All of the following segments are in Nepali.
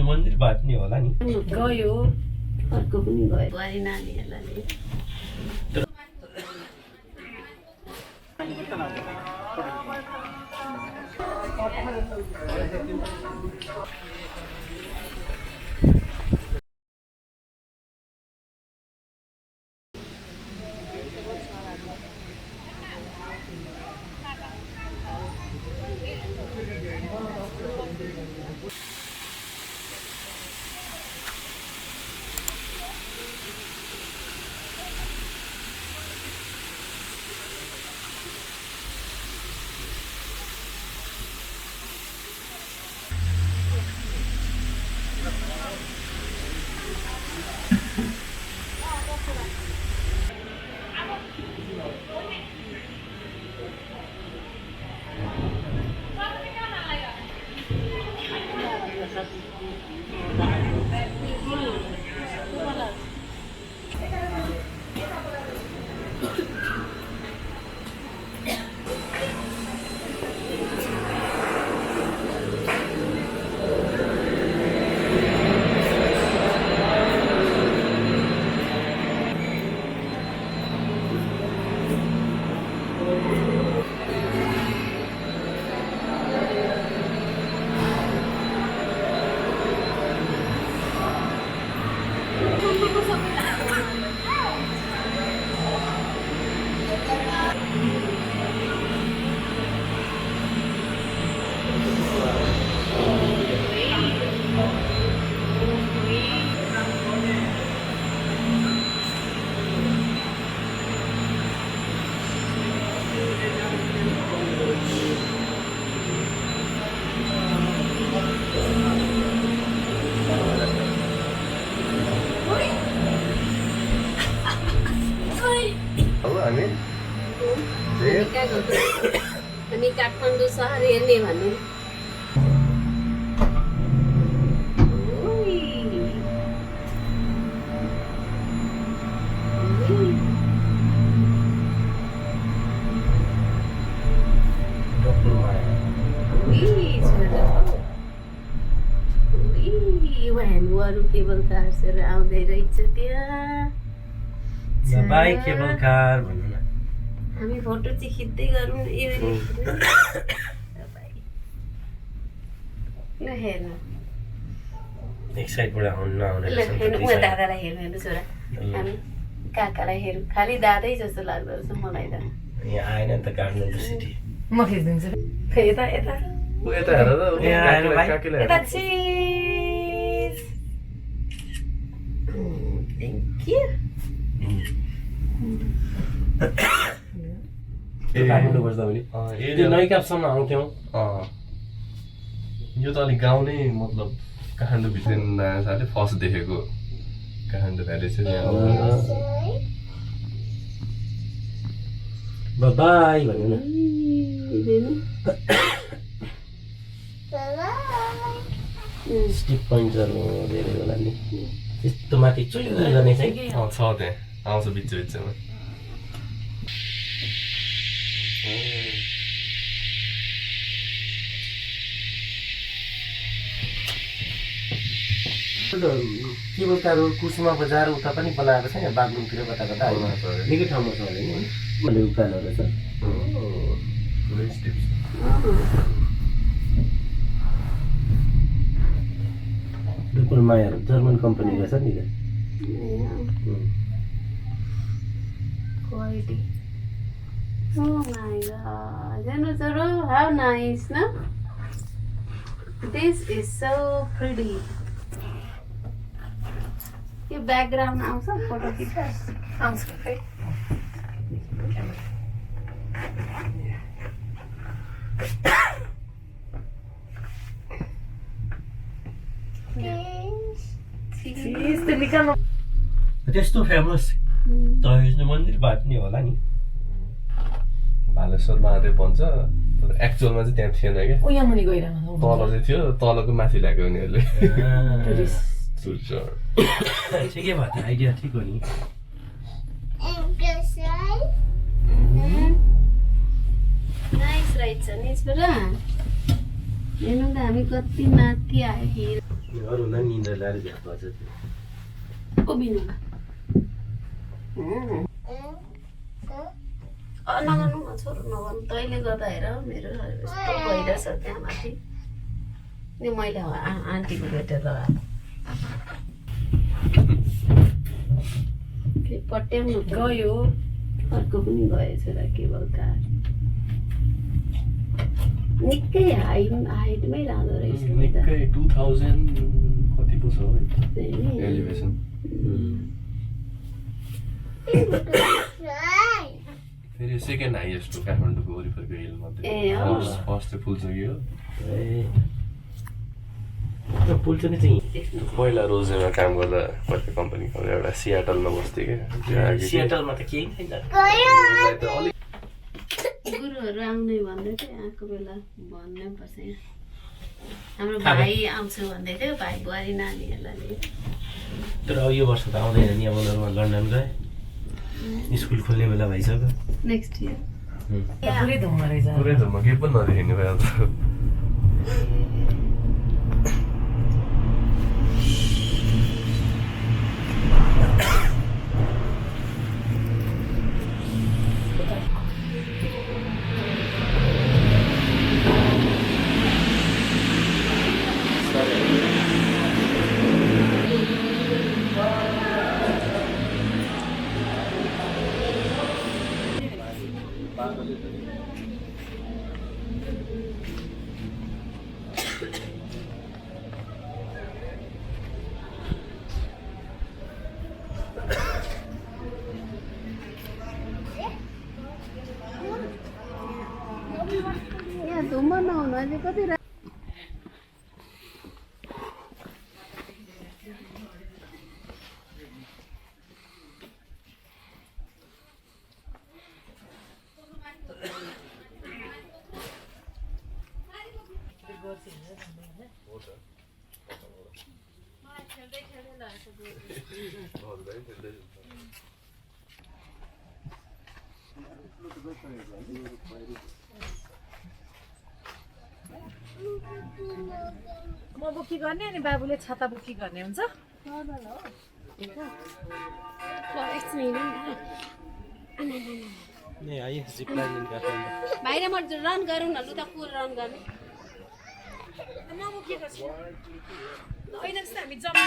मन्दिर भाट्ने होला नि गयो अर्को पनि गयो बुहारी नानीहरूलाई अनि काठमाडौँ सहर हेर्ने भन्नु अरू केबल कार आउँदै रहेछ त्यहाँ बाई केबल कार भन्नु न हामी फोटो चाहिँ खिच्दै गरौँ ल हेर्नु एक साइडबाट आउने दादालाई हेर्नु हेर्नु छोरा हामी काकालाई हेरौँ खालि दादै जस्तो लाग्दो रहेछ मलाई त यहाँ आएन नि त काठमाडौँ सिटी म खिच्दिन्छु यता यता यता हेर त यता चिज थ्याङ्क यू काठमाडौँ बस्दा पनि त्यो नैकापसम्म आउँथ्यौँ यो त अलिक गाउँ नै मतलब काठमाडौँ भित्र नयाँ सालले फर्स्ट देखेको काठमाडौँ भ्याली चाहिँ यहाँ बाई भन्नु न स्टिप पोइन्टहरू धेरै होला नि त्यस्तो माथि चुइँ गर्ने चाहिँ छ त्यहाँ आउँछ बिच बिचमा केबल कार कुसुमा बजार उता पनि बनाएको छ यहाँ बागलुङतिर कता कता निकै ठाउँमा छ अरे नि उकालोहरू छ लोकल मायाहरू जर्मन कम्पनी रहेछ नि quality. Oh my god, Januzaro, how nice, no? This is so pretty. Your background also photo pictures. Sounds good. त्यस्तो फेमस त मन्दिर भाट्ने होला नि भालेश्वर महादेव भन्छ तर एक्चुअलमा चाहिँ त्यहाँ थिएन क्या ओ यहाँ मुनि गइरहेको तल चाहिँ थियो तलको माथि ल्याएको उनीहरूले ठिकै भयो त आइडिया ठिक हो नि नाइस रहेछ नि यसबाट हेर्नु त हामी कति माथि आयो अरूलाई निन्द्रा लाएर झ्याप भएछ त्यो उभिनु नगर्नु छोरो नगर्नु तैँले गर्दा हेर मेरो यस्तो भइरहेछ त्यहाँ माथि नि मैले आन्टीको भेटेर लगाएको पट्याउनु गयो अर्को पनि गएछ र केवल कार निकै हाइटमै रहँदो रहेछ निकै 2000 कति पो छ एलिभेसन फेरि सेकेन्ड हाइएस्ट हो काठमाडौँको वरिपरिको हिल मध्ये फर्स्ट चाहिँ फुलचोकी हो पुल्चोकी चाहिँ पहिला रोजेमा काम गर्दा पहिला कम्पनी एउटा सियाटलमा बस्थेँ क्या सियाटलमा त केही छैन गुरुहरू आउने भन्दै थियो आएको बेला भन्नै पर्छ यहाँ हाम्रो भाइ आउँछु भन्दै थियो भाइ बुहारी नानीहरूलाई तर अब यो वर्ष त आउँदैन नि अब उनीहरूमा लन्डन गए स्कुल खोल्ने बेला भइसक्यो नेक्स्ट इयर पुरै धुम्म रहेछ पुरै धुम्म केही पनि नदेखिने भयो त यहाँ धुम्म नहुनु अहिले कति म बुकी गर्ने अनि बाबुले छाता बुकी गर्ने हुन्छ बाहिर म रन गरौँ न लु त पुल रन गर्ने म बुकेको छु होइन जस्तो हामी जम्प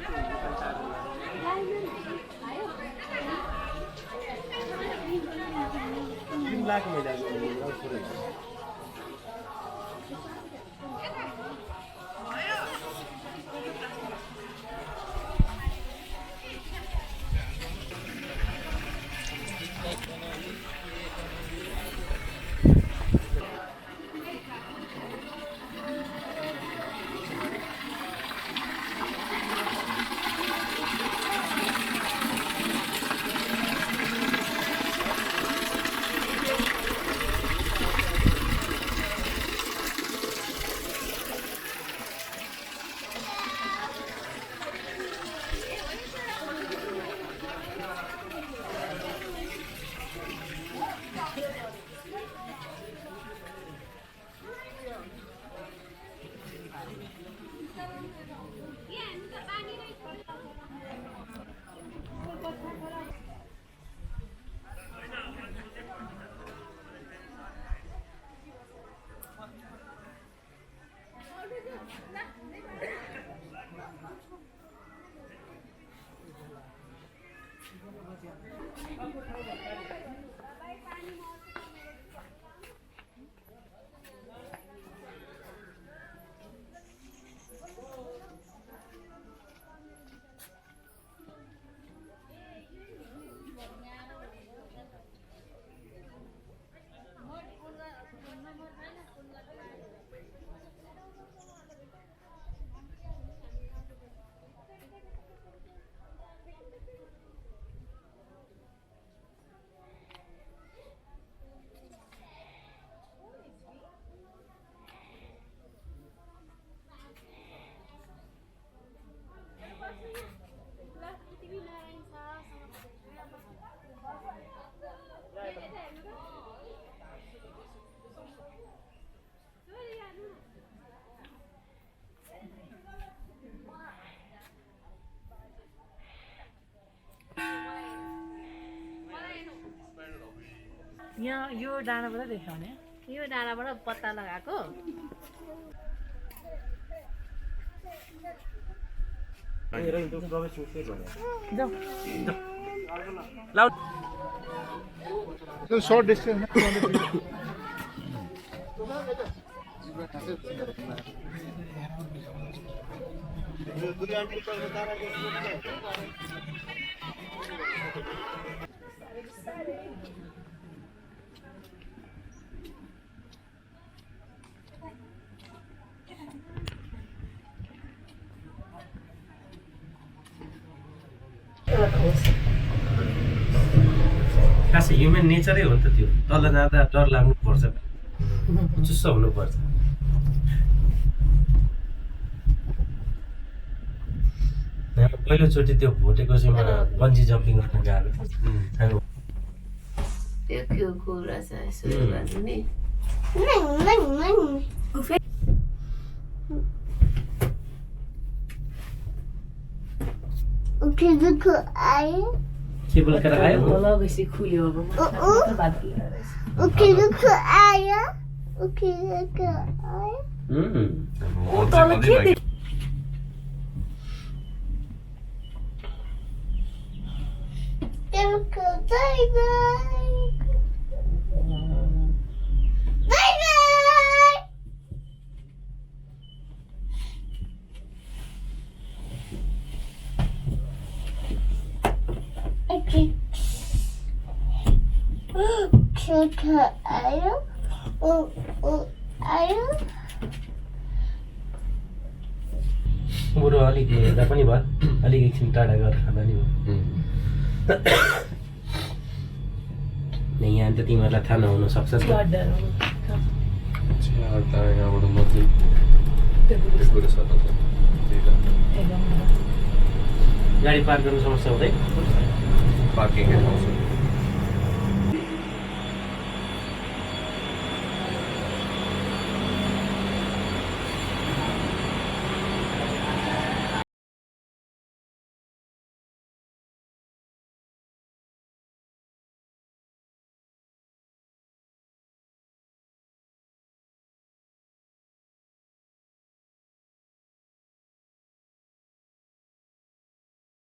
तिमीलाई मैले आज यहाँ यो डाँडाबाट देखाउने यो डाँडाबाट पत्ता लगाएको शॉर्ट डिस्टेंस खास ह्युमन नेचरै हो नि त त्यो तल जाँदा डर लाग्नुपर्छ चुस्स हुनुपर्छ पहिलोचोटि त्यो भोटेकोसीमा बन्जी जम्पिङ गर्न गएको थियो त्यो कुरा चाहिँ यसो गर्नु नि के बोलेर आयो लगेपछि खुल्यो अब बरु अलिक हेर्दा पनि भयो अलिक एकछिन टाढा गरेर खाँदा नि भयो यहाँ त तिमीहरूलाई थाहा नहुन सक्छ यहाँबाट मात्रै कुरा छ गाडी पार्क गर्नु समस्या हुँदैन पार्किङ ठाउँ छ